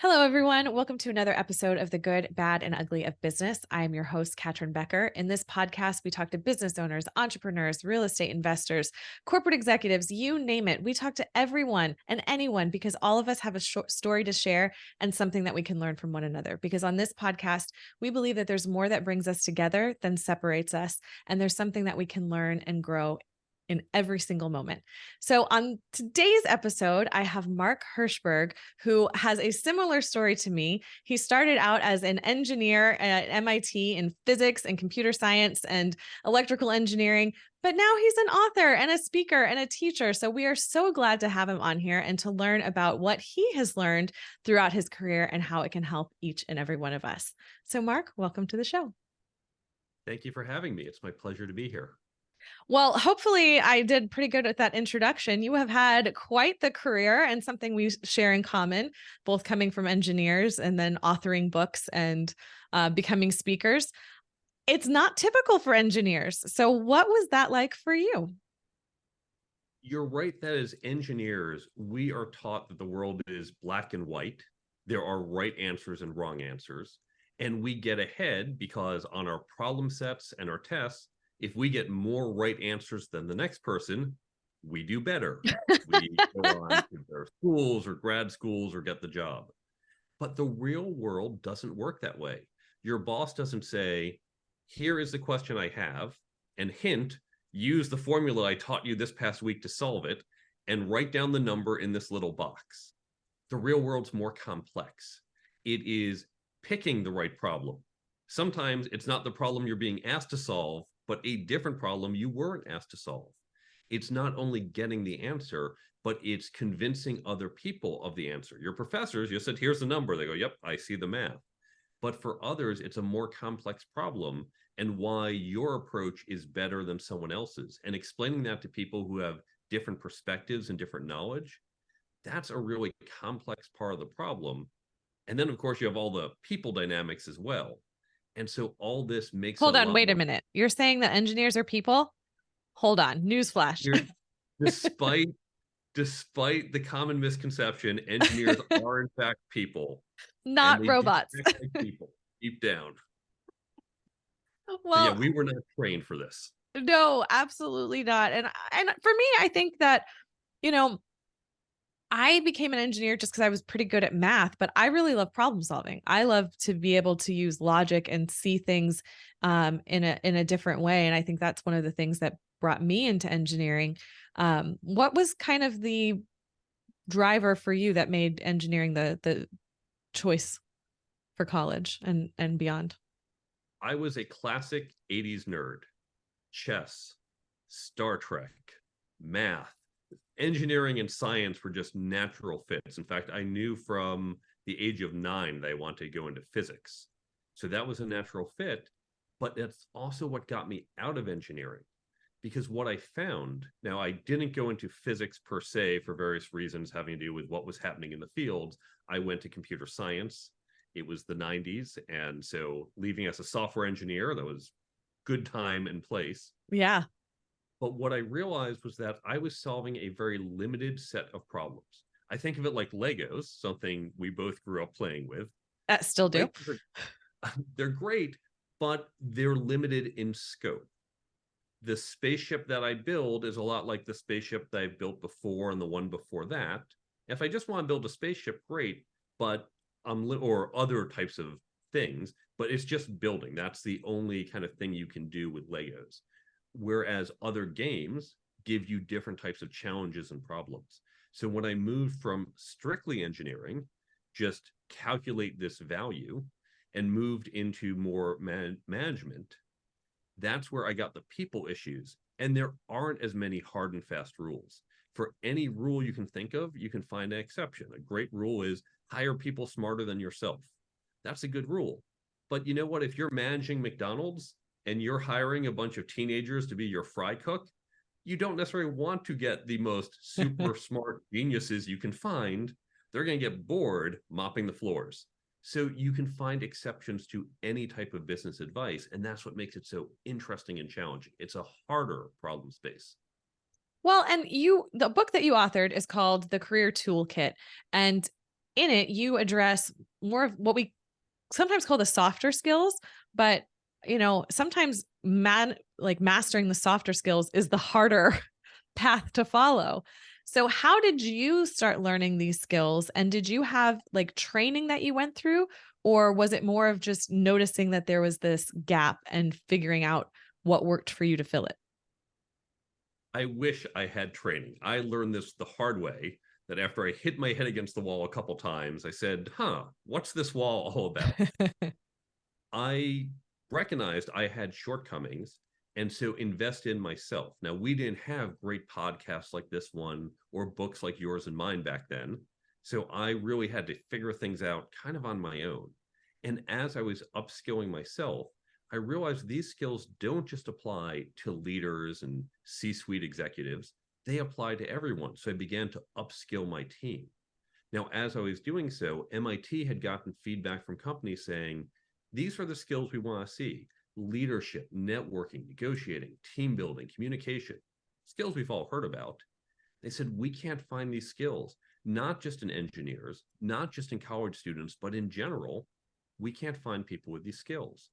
Hello, everyone. Welcome to another episode of The Good, Bad, and Ugly of Business. I am your host, Catryn Becker. In this podcast, we talk to business owners, entrepreneurs, real estate investors, corporate executives, you name it. We talk to everyone and anyone because all of us have a short story to share and something that we can learn from one another. Because on this podcast, we believe that there's more that brings us together than separates us. And there's something that we can learn and grow in every single moment. So on today's episode, I have Mark Herschberg, who has a similar story to me. He started out as an engineer at MIT in physics and computer science and electrical engineering, but now he's an author and a speaker and a teacher. So we are so glad to have him on here and to learn about what he has learned throughout his career and how it can help each and every one of us. So Mark, welcome to the show. Thank you for having me. It's my pleasure to be here. Well, hopefully I did pretty good at that introduction. You have had quite the career and something we share in common, both coming from engineers and then authoring books and becoming speakers. It's not typical for engineers. So what was that like for you? You're right that as engineers, we are taught that the world is black and white. There are right answers and wrong answers. And we get ahead because on our problem sets and our tests, if we get more right answers than the next person, we do better. We go on to their schools or grad schools or get the job. But the real world doesn't work that way. Your boss doesn't say, here is the question I have, and hint, use the formula I taught you this past week to solve it, and write down the number in this little box. The real world's more complex. It is picking the right problem. Sometimes it's not the problem you're being asked to solve, but a different problem you weren't asked to solve. It's not only getting the answer, but it's convincing other people of the answer. Your professors, you said, here's the number. They go, yep, I see the math. But for others, it's a more complex problem and why your approach is better than someone else's. And explaining that to people who have different perspectives and different knowledge, that's a really complex part of the problem. And then, of course, you have all the people dynamics as well. And so all this makes Hold it a on, lot wait a more. minute. You're saying that engineers are people? Hold on, newsflash. Despite despite the common misconception, engineers are in fact people, and Not they do robots. act like people deep down. So yeah, Well, we were not trained for this. no, absolutely not. And for me, I think that, you know, I became an engineer just because I was pretty good at math, but I really love problem solving. I love to be able to use logic and see things in a different way. And I think that's one of the things that brought me into engineering. What was kind of the driver for you that made engineering the choice for college and beyond? I was a classic 80s nerd. Chess, Star Trek, math, engineering and science were just natural fits. In fact, I knew from the age of 9 that I wanted to go into physics. So that was a natural fit, but that's also what got me out of engineering. Because what I found, now I didn't go into physics per se for various reasons having to do with what was happening in the fields. I went to computer science. It was the 90s. And so leaving as a software engineer, that was good time and place. Yeah, But what I realized was that I was solving a very limited set of problems. I think of it like Legos, something we both grew up playing with. still do. They're great, but they're limited in scope. The spaceship that I build is a lot like the spaceship that I built before and the one before that. If I just want to build a spaceship, great, but or other types of things, but it's just building. That's the only kind of thing you can do with Legos. Whereas other games give you different types of challenges and problems. So when I moved from strictly engineering, just calculate this value, and moved into more management, that's where I got the people issues. And there aren't as many hard and fast rules. For any rule you can think of, you can find an exception. A great rule is hire people smarter than yourself. That's a good rule. But you know what? If you're managing McDonald's and you're hiring a bunch of teenagers to be your fry cook, you don't necessarily want to get the most super smart geniuses you can find. They're going to get bored mopping the floors. So you can find exceptions to any type of business advice. And that's what makes it so interesting and challenging. It's a harder problem space. Well, and the book that you authored is called The Career Toolkit. And in it, you address more of what we sometimes call the softer skills, but sometimes mastering the softer skills is the harder path to follow. So how did you start learning these skills? And did you have like training that you went through? Or was it more of just noticing that there was this gap and figuring out what worked for you to fill it? I wish I had training. I learned this the hard way, that after I hit my head against the wall a couple times, I said, what's this wall all about? I recognized I had shortcomings and so invest in myself. Now, we didn't have great podcasts like this one or books like yours and mine back then. So I really had to figure things out kind of on my own. And as I was upskilling myself, I realized these skills don't just apply to leaders and C-suite executives, they apply to everyone. So I began to upskill my team. Now, as I was doing so, MIT had gotten feedback from companies saying, these are the skills we want to see: leadership, networking, negotiating, team building, communication, skills we've all heard about. They said, we can't find these skills, not just in engineers, not just in college students, but in general, we can't find people with these skills.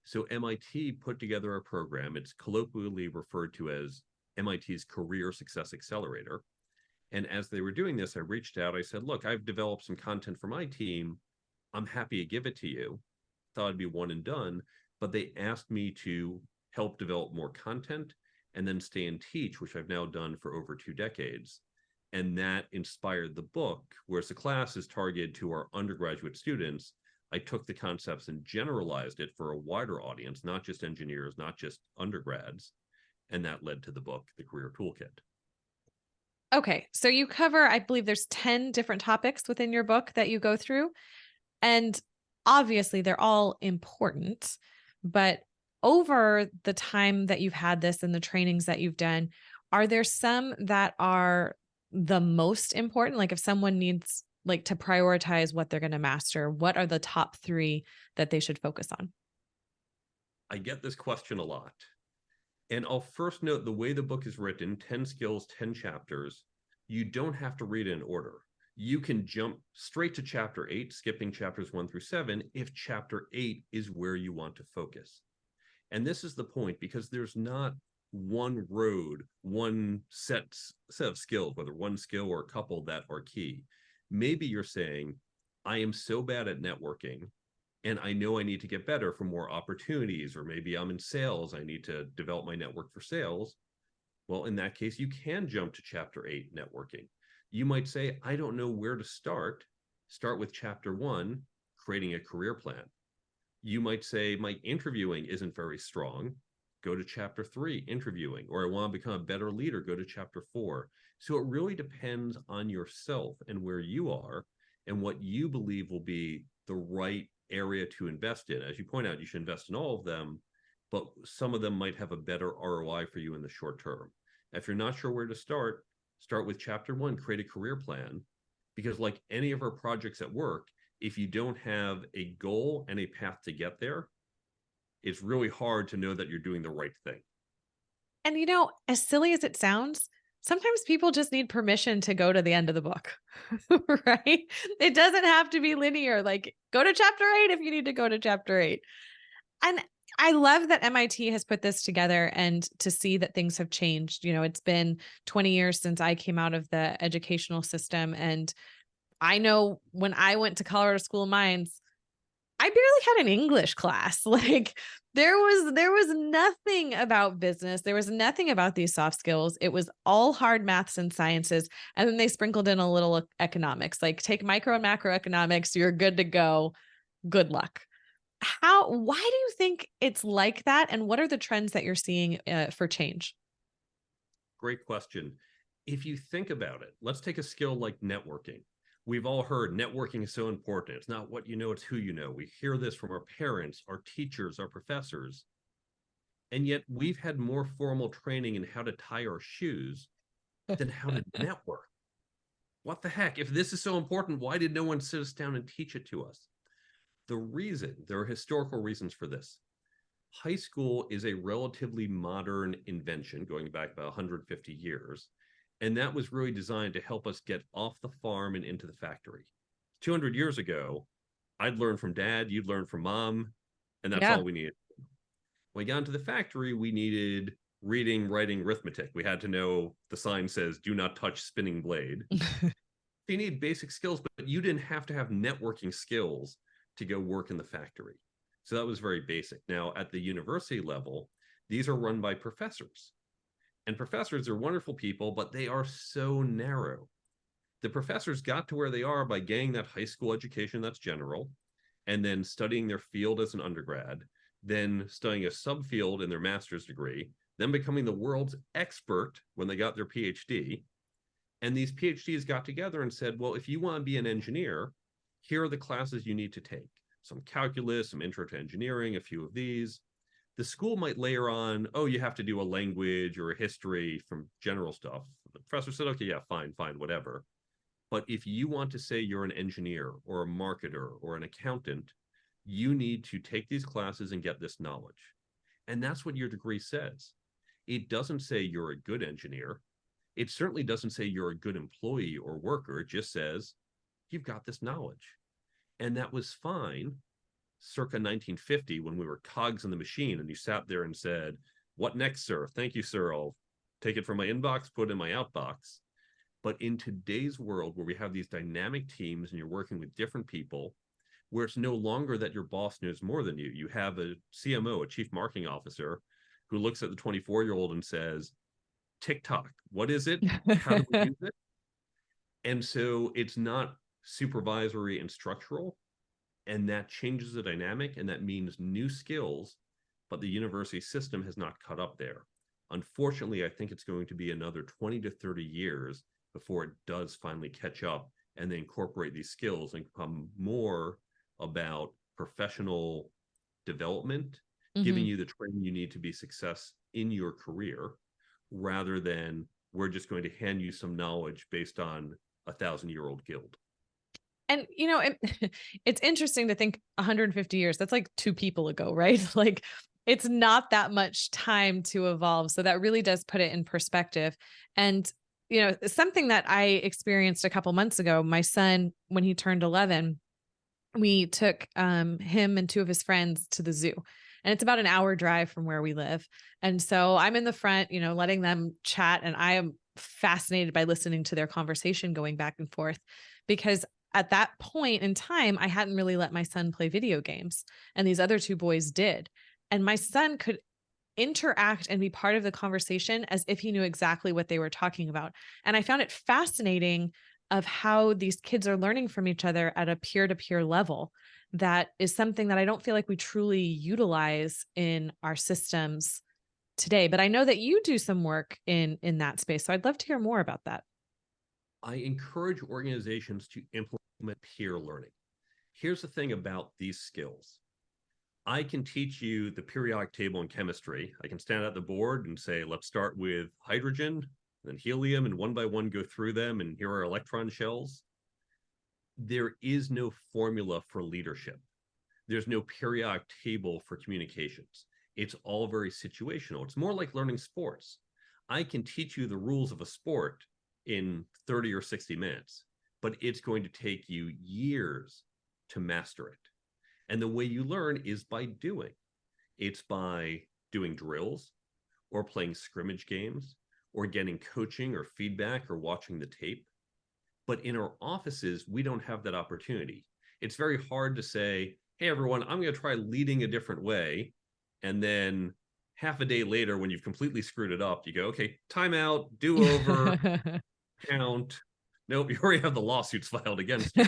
So MIT put together a program. It's colloquially referred to as MIT's Career Success Accelerator. And as they were doing this, I reached out. I said, look, I've developed some content for my team. I'm happy to give it to you. Thought it'd be one and done, but they asked me to help develop more content and then stay and teach, which I've now done for over 2 decades. And that inspired the book, whereas the class is targeted to our undergraduate students. I took the concepts and generalized it for a wider audience, not just engineers, not just undergrads. And that led to the book, The Career Toolkit. Okay. So you cover, I believe there's 10 different topics within your book that you go through. And obviously they're all important, but over the time that you've had this and the trainings that you've done, are there some that are the most important? Like if someone needs like to prioritize what they're going to master, what are the top 3 that they should focus on? I get this question a lot. And I'll first note the way the book is written, 10 skills, 10 chapters, you don't have to read it in order. You can jump straight to chapter 8, skipping chapters 1 through 7, if chapter 8 is where you want to focus. And this is the point, because there's not one road, one set of skills, whether one skill or a couple that are key. Maybe you're saying, I am so bad at networking, and I know I need to get better for more opportunities, or maybe I'm in sales, I need to develop my network for sales. Well, in that case, you can jump to chapter 8, networking. You might say, I don't know where to start. Start with chapter 1, creating a career plan. You might say, my interviewing isn't very strong. Go to chapter 3, interviewing. Or I want to become a better leader. Go to chapter 4. So it really depends on yourself and where you are and what you believe will be the right area to invest in. As you point out, you should invest in all of them, but some of them might have a better ROI for you in the short term. If you're not sure where to start with chapter 1, create a career plan. Because like any of our projects at work, if you don't have a goal and a path to get there, it's really hard to know that you're doing the right thing. And as silly as it sounds, sometimes people just need permission to go to the end of the book, right? It doesn't have to be linear. Like go to chapter 8 if you need to go to chapter 8. And I love that MIT has put this together and to see that things have changed. It's been 20 years since I came out of the educational system. And I know when I went to Colorado School of Mines, I barely had an English class. Like there was nothing about business. There was nothing about these soft skills. It was all hard maths and sciences. And then they sprinkled in a little economics, like take micro and macroeconomics. You're good to go. Good luck. Why do you think it's like that? And what are the trends that you're seeing for change? Great question. If you think about it, let's take a skill like networking. We've all heard networking is so important. It's not what you know, it's who you know. We hear this from our parents, our teachers, our professors. And yet we've had more formal training in how to tie our shoes than how to network. What the heck? If this is so important, why did no one sit us down and teach it to us? There are historical reasons for this. High school is a relatively modern invention going back about 150 years. And that was really designed to help us get off the farm and into the factory. 200 years ago, I'd learn from dad, you'd learn from mom, and that's Yeah. all we needed. When we got into the factory, we needed reading, writing, arithmetic. We had to know the sign says, do not touch spinning blade. You need basic skills, but you didn't have to have networking skills to go work in the factory. So that was very basic. Now, at the university level, these are run by professors. And professors are wonderful people, but they are so narrow. The professors got to where they are by getting that high school education that's general, and then studying their field as an undergrad, then studying a subfield in their master's degree, then becoming the world's expert when they got their PhD. And these PhDs got together and said, well, if you want to be an engineer, here are the classes you need to take. Some calculus, some intro to engineering, a few of these. The school might layer on, oh, you have to do a language or a history from general stuff. The professor said, okay, yeah, fine, whatever. But if you want to say you're an engineer or a marketer or an accountant, you need to take these classes and get this knowledge. And that's what your degree says. It doesn't say you're a good engineer. It certainly doesn't say you're a good employee or worker. It just says you've got this knowledge. And that was fine circa 1950 when we were cogs in the machine and you sat there and said, what next, sir? Thank you, sir. I'll take it from my inbox, put it in my outbox. But in today's world where we have these dynamic teams and you're working with different people, where it's no longer that your boss knows more than you. You have a CMO, a chief marketing officer, who looks at the 24-year-old and says, TikTok, what is it? How do we use it? And so it's not supervisory and structural, and that changes the dynamic, and that means new skills, but the university system has not caught up there. Unfortunately, I think it's going to be another 20 to 30 years before it does finally catch up and then incorporate these skills and become more about professional development, giving you the training you need to be success in your career, rather than we're just going to hand you some knowledge based on 1,000-year-old guild. And, it's interesting to think 150 years, that's like two people ago, right? Like it's not that much time to evolve. So that really does put it in perspective. And, something that I experienced a couple months ago, my son, when he turned 11, we took him and two of his friends to the zoo. And it's about an hour drive from where we live. And so I'm in the front, letting them chat. And I am fascinated by listening to their conversation going back and forth, because at that point in time, I hadn't really let my son play video games, and these other two boys did. And my son could interact and be part of the conversation as if he knew exactly what they were talking about. And I found it fascinating of how these kids are learning from each other at a peer-to-peer level. That is something that I don't feel like we truly utilize in our systems today. But I know that you do some work in that space. So I'd love to hear more about that. I encourage organizations to implement peer learning. Here's the thing about these skills. I can teach you the periodic table in chemistry. I can stand at the board and say, let's start with hydrogen, then helium, and one by one go through them, and here are electron shells. There is no formula for leadership. There's no periodic table for communications. It's all very situational. It's more like learning sports. I can teach you the rules of a sport in 30 or 60 minutes, but it's going to take you years to master it. And the way you learn is by doing. It's by doing drills or playing scrimmage games or getting coaching or feedback or watching the tape. But in our offices, we don't have that opportunity. It's very hard to say, hey, everyone, I'm going to try leading a different way. And then half a day later, when you've completely screwed it up, you go, okay, time out, do over, count. Nope, you already have the lawsuits filed against you.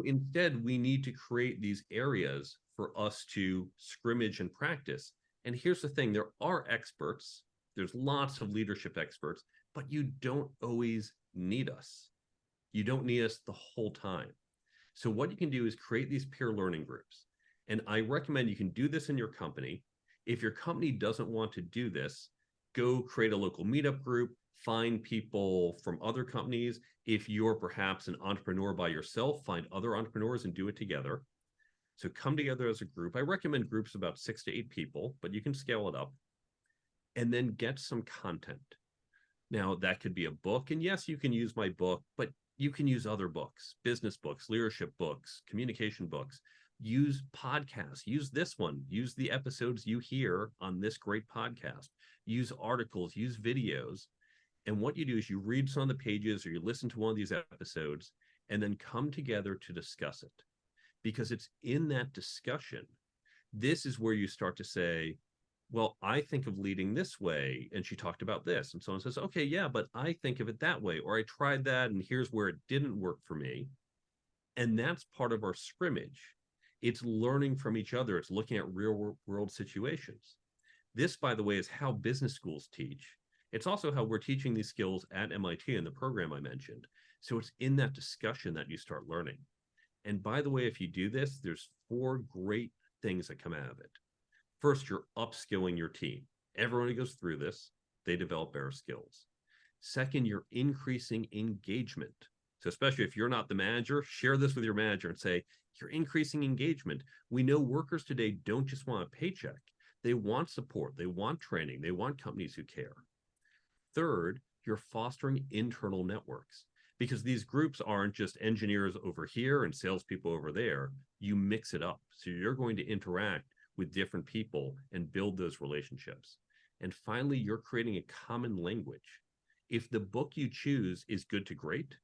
Instead, we need to create these areas for us to scrimmage and practice. And here's the thing, there are experts. There's lots of leadership experts, but you don't always need us. You don't need us the whole time. So what you can do is create these peer learning groups. And I recommend you can do this in your company. If your company doesn't want to do this, go create a local meetup group, find people from other companies. If you're perhaps an entrepreneur by yourself, find other entrepreneurs and do it together. So come together as a group. I recommend groups about 6 to 8 people, but you can scale it up. And then get some content. Now, that could be a book. And yes, you can use my book, but you can use other books, business books, leadership books, communication books. Use podcasts. Use this one. Use the episodes you hear on this great podcast. Use articles, use videos. And what you do is you read some of the pages or you listen to one of these episodes and then come together to discuss it. Because it's in that discussion, this is where you start to say, well, I think of leading this way. And she talked about this. And someone says, okay, yeah, but I think of it that way. Or I tried that and here's where it didn't work for me. And that's part of our scrimmage. It's learning from each other. It's looking at real world situations. This, by the way, is how business schools teach. It's also how we're teaching these skills at MIT in the program I mentioned. So it's in that discussion that you start learning. And by the way, if you do this, there's 4 great things that come out of it. First, you're upskilling your team. Everyone who goes through this, they develop better skills. Second, you're increasing engagement. So especially if you're not the manager, share this with your manager and say, you're increasing engagement. We know workers today don't just want a paycheck. They want support. They want training. They want companies who care. Third, you're fostering internal networks because these groups aren't just engineers over here and salespeople over there. You mix it up. So you're going to interact with different people and build those relationships. And finally, you're creating a common language. If the book you choose is good to great,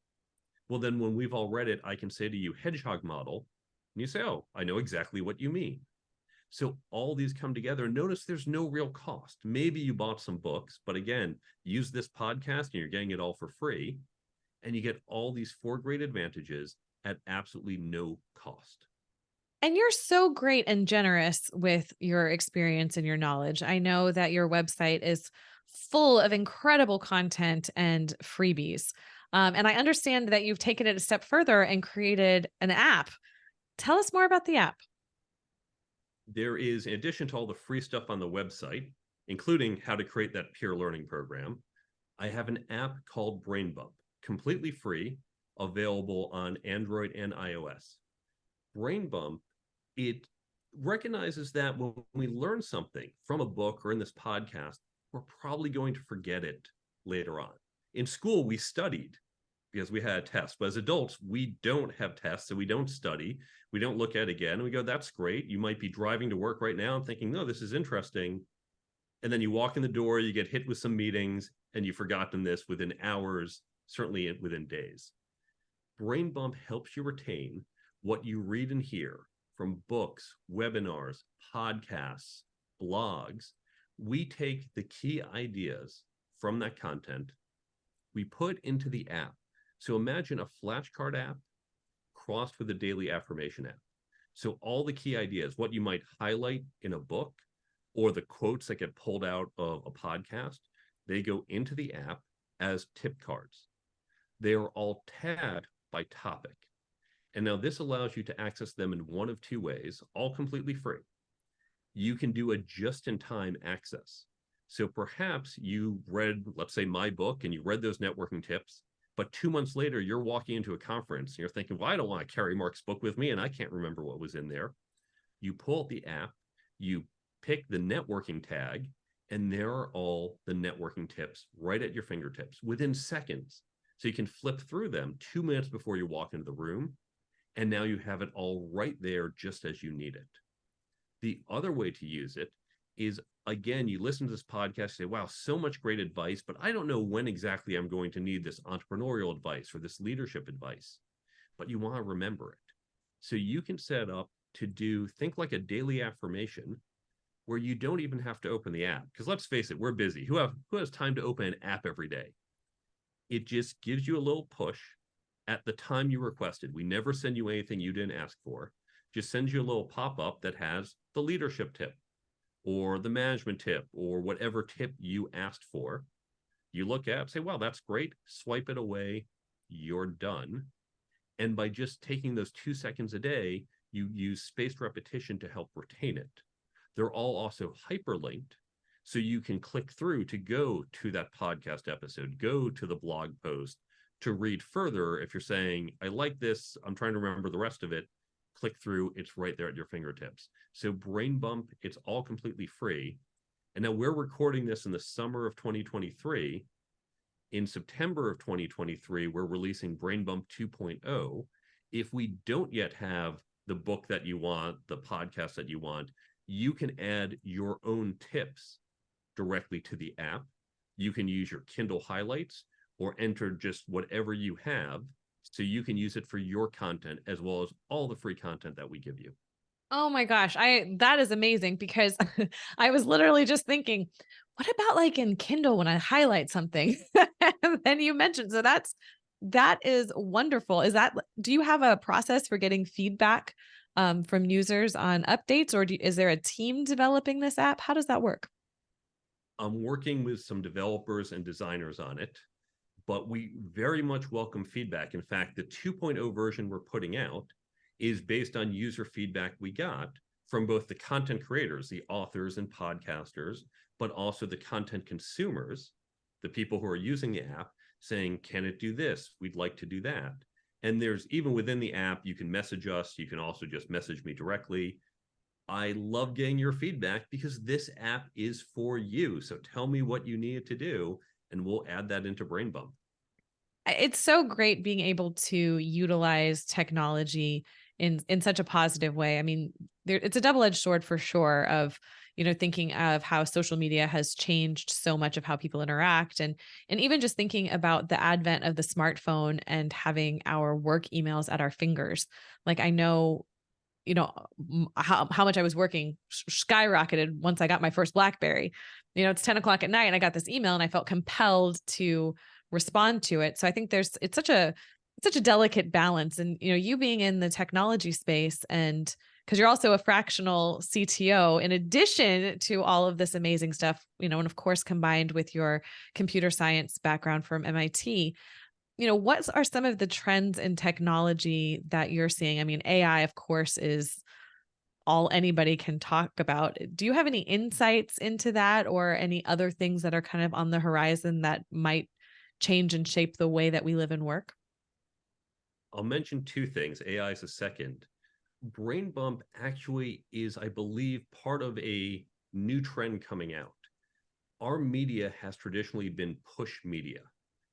well, then when we've all read it, I can say to you, hedgehog model, and you say, oh, I know exactly what you mean. So all these come together. Notice there's no real cost. Maybe you bought some books, but again, use this podcast and you're getting it all for free. And you get all these 4 great advantages at absolutely no cost. And you're so great and generous with your experience and your knowledge. I know that your website is full of incredible content and freebies. And I understand that you've taken it a step further and created an app. Tell us more about the app. There is, in addition to all the free stuff on the website, including how to create that peer learning program, I have an app called Brain Bump, completely free, available on Android and iOS. Brain Bump, it recognizes that when we learn something from a book or in this podcast, we're probably going to forget it later on. In school, we studied because we had tests, but as adults, we don't have tests, so we don't study. We don't look at it again. And we go, that's great. You might be driving to work right now and thinking, no, this is interesting. And then you walk in the door, you get hit with some meetings, and you've forgotten this within hours, certainly within days. Brain Bump helps you retain what you read and hear from books, webinars, podcasts, blogs. We take the key ideas from that content, we put into the app. So imagine a flashcard app crossed with a daily affirmation app. So all the key ideas, what you might highlight in a book or the quotes that get pulled out of a podcast, they go into the app as tip cards. They are all tagged by topic. And now this allows you to access them in one of 2 ways, all completely free. You can do a just-in-time access. So perhaps you read, let's say, my book, and you read those networking tips, but 2 months later, you're walking into a conference, and you're thinking, well, I don't want to carry Mark's book with me, and I can't remember what was in there. You pull up the app, you pick the networking tag, and there are all the networking tips right at your fingertips within seconds. So you can flip through them 2 minutes before you walk into the room, and now you have it all right there just as you need it. The other way to use it is, again, you listen to this podcast, say, wow, so much great advice, but I don't know when exactly I'm going to need this entrepreneurial advice or this leadership advice, but you want to remember it. So you can set up to think like a daily affirmation where you don't even have to open the app. Because let's face it, we're busy. Who has time to open an app every day? It just gives you a little push at the time you requested. We never send you anything you didn't ask for. Just sends you a little pop-up that has the leadership tip or the management tip or whatever tip you asked for. You look at it, say, wow, that's great. Swipe it away. You're done. And by just taking those 2 seconds a day, you use spaced repetition to help retain it. They're all also hyperlinked, so you can click through to go to that podcast episode, go to the blog post to read further. If you're saying, I like this, I'm trying to remember the rest of it, click through, it's right there at your fingertips. So Brain Bump, it's all completely free. And now we're recording this in the summer of 2023. In September of 2023, we're releasing Brain Bump 2.0. If we don't yet have the book that you want, the podcast that you want, you can add your own tips directly to the app. You can use your Kindle highlights or enter just whatever you have, so you can use it for your content as well as all the free content that we give you. Oh my gosh, that is amazing because I was literally just thinking, what about like in Kindle when I highlight something? And then you mentioned, so that is wonderful. Do you have a process for getting feedback from users on updates, or is there a team developing this app? How does that work? I'm working with some developers and designers on it, but we very much welcome feedback. In fact, the 2.0 version we're putting out is based on user feedback we got from both the content creators, the authors and podcasters, but also the content consumers, the people who are using the app, saying, can it do this? We'd like to do that. And there's, even within the app, you can message us. You can also just message me directly. I love getting your feedback because this app is for you. So tell me what you need it to do, and we'll add that into Brain Bump. It's so great being able to utilize technology in such a positive way. I mean, it's a double-edged sword for sure of, thinking of how social media has changed so much of how people interact, and even just thinking about the advent of the smartphone and having our work emails at our fingers. Like I know, how much I was working skyrocketed once I got my first BlackBerry. It's 10 o'clock at night and I got this email and I felt compelled to respond to it. So I think it's such a delicate balance. And, you being in the technology space, and because you're also a fractional CTO, in addition to all of this amazing stuff, and of course, combined with your computer science background from MIT, what are some of the trends in technology that you're seeing? I mean, AI, of course, is all anybody can talk about. Do you have any insights into that, or any other things that are kind of on the horizon that might change and shape the way that we live and work? I'll mention two things. AI is a second. Brain Bump actually is, I believe, part of a new trend coming out. Our media has traditionally been push media,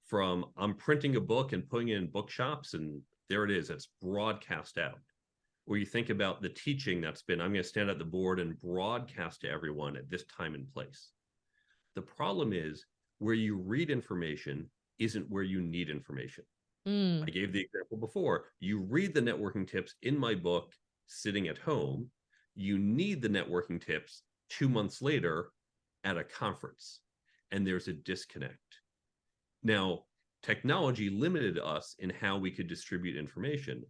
from I'm printing a book and putting it in bookshops, and there it is, it's broadcast out. Where you think about the teaching that's been, I'm going to stand at the board and broadcast to everyone at this time and place. The problem is, where you read information isn't where you need information. I Mm. gave the example before. You read the networking tips in my book sitting at home. You need the networking tips 2 months later at a conference, and there's a disconnect. Now, technology limited us in how we could distribute information,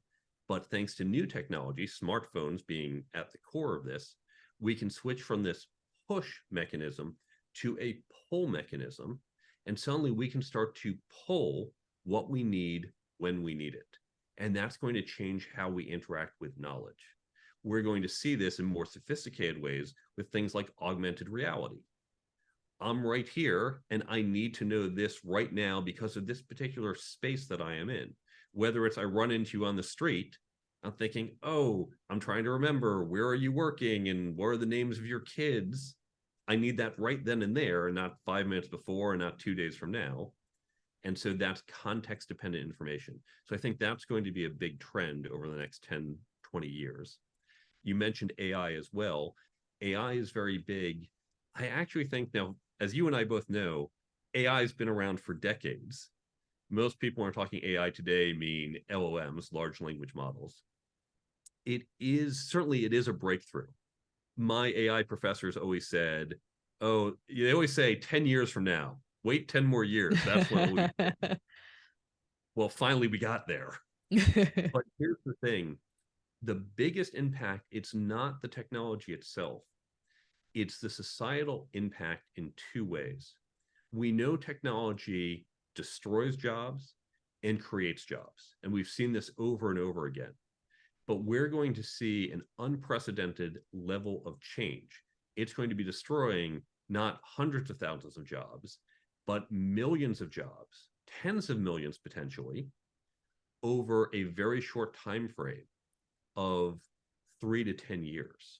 but thanks to new technology, smartphones being at the core of this, we can switch from this push mechanism to a pull mechanism, and suddenly we can start to pull what we need when we need it. And that's going to change how we interact with knowledge. We're going to see this in more sophisticated ways with things like augmented reality. I'm right here and I need to know this right now because of this particular space that I am in. Whether it's I run into you on the street, I'm thinking, oh, I'm trying to remember, where are you working and what are the names of your kids? I need that right then and there, and not 5 minutes before and not 2 days from now. And so that's context dependent information. So I think that's going to be a big trend over the next 10, 20 years. You mentioned AI as well. AI is very big. I actually think now, as you and I both know, AI has been around for decades. Most people are talking AI today mean LLMs, large language models. It is a breakthrough. My AI professors always said, oh, they always say 10 years from now, wait 10 more years. That's when it'll be. Well, finally we got there. But here's the thing. The biggest impact, it's not the technology itself. It's the societal impact in two ways. We know technology destroys jobs and creates jobs. And we've seen this over and over again. But we're going to see an unprecedented level of change. It's going to be destroying not hundreds of thousands of jobs, but millions of jobs, tens of millions potentially, over a very short time frame of 3 to 10 years.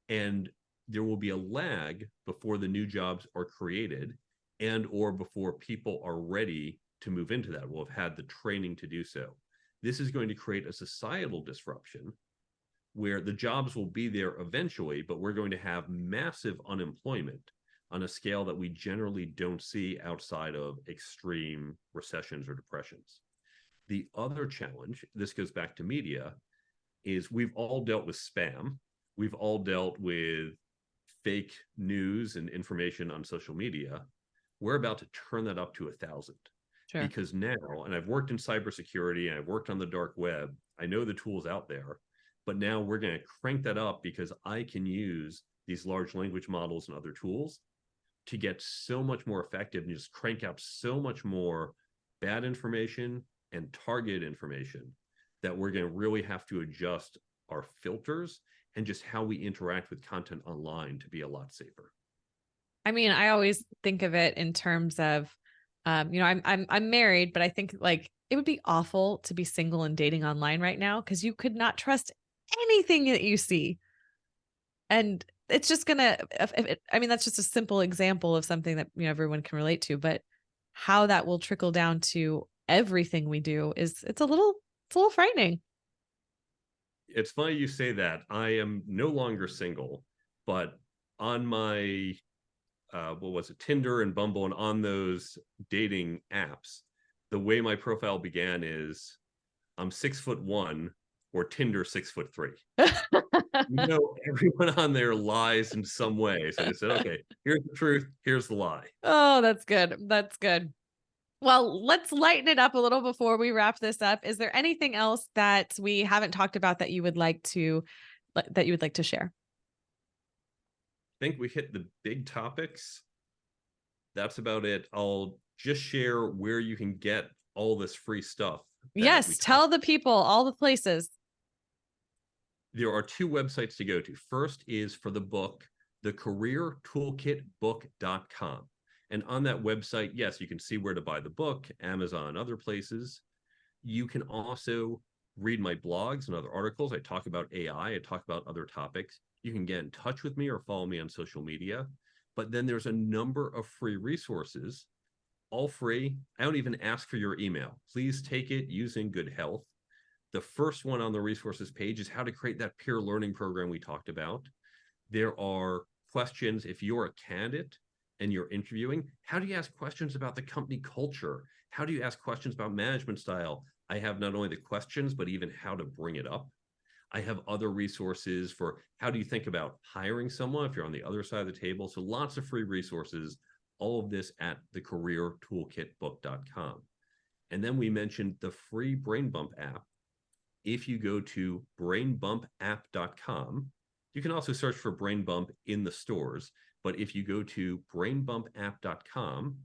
And there will be a lag before the new jobs are created. and or before people are ready to move into that, will have had the training to do so. This is going to create a societal disruption where the jobs will be there eventually, but we're going to have massive unemployment on a scale that we generally don't see outside of extreme recessions or depressions. The other challenge, this goes back to media, is we've all dealt with spam. We've all dealt with fake news and information on social media. We're about to turn that up to 1,000. Sure. Because now, and I've worked in cybersecurity and I've worked on the dark web, I know the tools out there, but now we're going to crank that up because I can use these large language models and other tools to get so much more effective and just crank out so much more bad information and target information that we're going to really have to adjust our filters and just how we interact with content online to be a lot safer. I mean, I always think of it in terms of, I'm married, but I think like it would be awful to be single and dating online right now because you could not trust anything that you see. And it's just gonna, that's just a simple example of something that, everyone can relate to, but how that will trickle down to everything we do it's a little frightening. It's funny you say that. I am no longer single, but on my what was it, Tinder and Bumble, and on those dating apps, the way my profile began is I'm 6'1" or Tinder 6'3". Everyone on there lies in some way. So they said, okay, here's the truth, here's the lie. Oh, that's good. That's good. Well, let's lighten it up a little before we wrap this up. Is there anything else that we haven't talked about that you would like to share? I think we hit the big topics. That's about it. I'll just share where you can get all this free stuff. Yes, tell the people all the places. There are 2 websites to go to. First is for the book, thecareertoolkitbook.com. And on that website, yes, you can see where to buy the book, Amazon, other places. You can also read my blogs and other articles. I talk about AI, I talk about other topics. You can get in touch with me or follow me on social media. But then there's a number of free resources, all free. I don't even ask for your email. Please take it using good health. The first one on the resources page is how to create that peer learning program we talked about. There are questions if you're a candidate and you're interviewing. How do you ask questions about the company culture? How do you ask questions about management style? I have not only the questions, but even how to bring it up. I have other resources for how do you think about hiring someone if you're on the other side of the table. So lots of free resources, all of this at thecareertoolkitbook.com. And then we mentioned the free Brain Bump app. If you go to brainbumpapp.com, you can also search for Brain Bump in the stores. But if you go to brainbumpapp.com,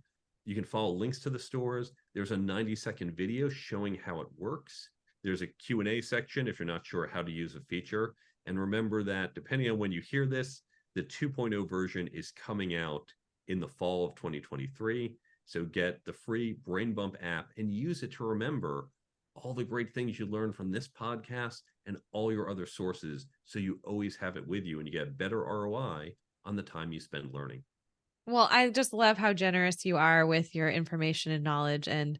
you can follow links to the stores. There's a 90-second video showing how it works. There's a Q&A section if you're not sure how to use a feature. And remember that depending on when you hear this, the 2.0 version is coming out in the fall of 2023. So get the free Brain Bump app and use it to remember all the great things you learn from this podcast and all your other sources, so you always have it with you and you get better ROI on the time you spend learning. Well, I just love how generous you are with your information and knowledge, and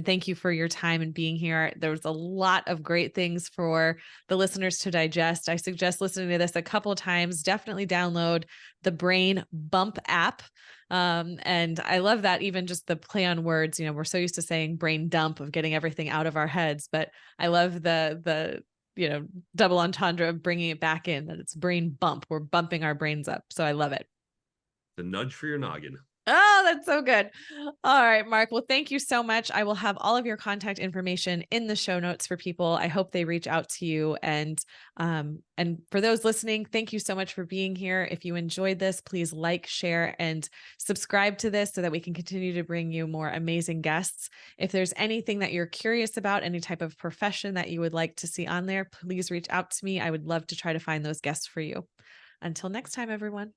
thank you for your time and being here. There's a lot of great things for the listeners to digest. I suggest listening to this a couple of times. Definitely download the Brain Bump app. And I love that, even just the play on words. We're so used to saying brain dump, of getting everything out of our heads, but I love the double entendre of bringing it back in, that it's brain bump. We're bumping our brains up. So I love it. The nudge for your noggin. Oh, that's so good. All right, Mark. Well, thank you so much. I will have all of your contact information in the show notes for people. I hope they reach out to you. And for those listening, thank you so much for being here. If you enjoyed this, please like, share, and subscribe to this so that we can continue to bring you more amazing guests. If there's anything that you're curious about, any type of profession that you would like to see on there, please reach out to me. I would love to try to find those guests for you. Until next time, everyone.